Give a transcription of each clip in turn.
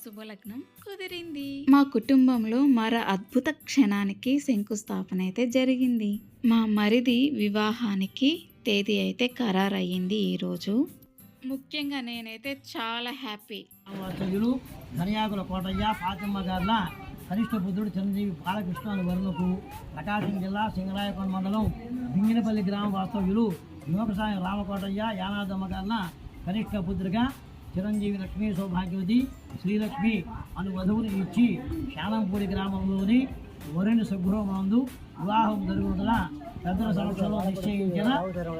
శుభలగ్నం కుదిరింది. మా కుటుంబంలో మరో అద్భుత క్షణానికి శంకుస్థాపన అయితే జరిగింది. మా మరిది వివాహానికి తేదీ అయితే ఖరారయ్యింది ఈరోజు. ముఖ్యంగా నేనైతే చాలా హ్యాపీ. వాస్తవ్యులు ధనియాకుల కోటయ్య పాతమ్మ గార్ల కనిష్ట పుత్రుడు చిరంజీవి బాలకృష్ణ వరుణకు ప్రకాశం జిల్లా సింగరాయకొండ మండలం బింగినపల్లి గ్రామ వాస్తవ్యులు యువకసాయం రామకోటయ్య యానాదమ్మ గార్ల కనిష్ట పుత్రిగా చిరంజీవి లక్ష్మీ సౌభాగ్యవతి శ్రీలక్ష్మి అను వధువుని ఇచ్చి శానంపూడి గ్రామంలోని వరుణి స్వగృహమందు వివాహం జరుగుతున్న పెద్దల సమక్షంలో నిశ్చయించిన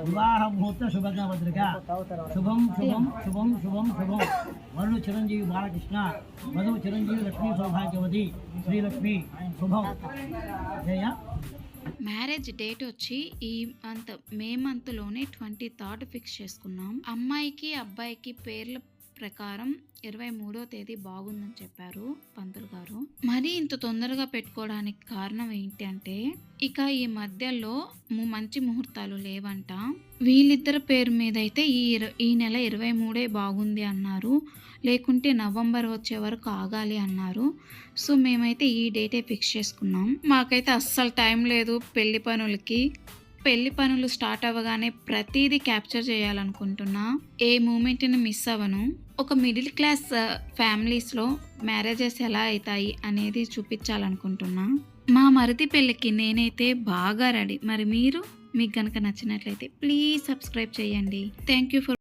వివాహ ముహూర్త శుభజ్ఞ పత్రిక. శుభం శుభం శుభం శుభం శుభం. వరుడు చిరంజీవి బాలకృష్ణ, వధువు చిరంజీవి లక్ష్మీ సౌభాగ్యవతి శ్రీలక్ష్మి. శుభం. జయ. మ్యారేజ్ డేట్ వచ్చి ఈ మే మంత్లోనే 23rd ఫిక్స్ చేసుకున్నాం. అమ్మాయికి అబ్బాయికి పేర్ల ప్రకారం 23వ తేదీ బాగుందని చెప్పారు పంతులు గారు. మరి ఇంత తొందరగా పెట్టుకోవడానికి కారణం ఏంటి అంటే ఇక ఈ మధ్యలో మంచి ముహూర్తాలు లేవంట. వీళ్ళిద్దరి పేరు మీద అయితే ఈ నెల 23 బాగుంది అన్నారు, లేకుంటే నవంబర్ వచ్చే వరకు ఆగాలి అన్నారు. సో మేమైతే ఈ డేటే ఫిక్స్ చేసుకున్నాం. మాకైతే అస్సలు టైం లేదు పెళ్లి పనులకి. పెళ్లి పనులు స్టార్ట్ అవ్వగానే ప్రతిదీ క్యాప్చర్ చేయాలనుకుంటున్నా, ఏ మూమెంట్ని మిస్ అవ్వను. ఒక మిడిల్ క్లాస్ ఫ్యామిలీస్లో మ్యారేజెస్ ఎలా అవుతాయి అనేది చూపించాలనుకుంటున్నా. మా మరిది పెళ్ళికి నేనైతే బాగా రెడీ. మరి మీకు కనుక నచ్చినట్లయితే ప్లీజ్ సబ్స్క్రైబ్ చేయండి. Thank you for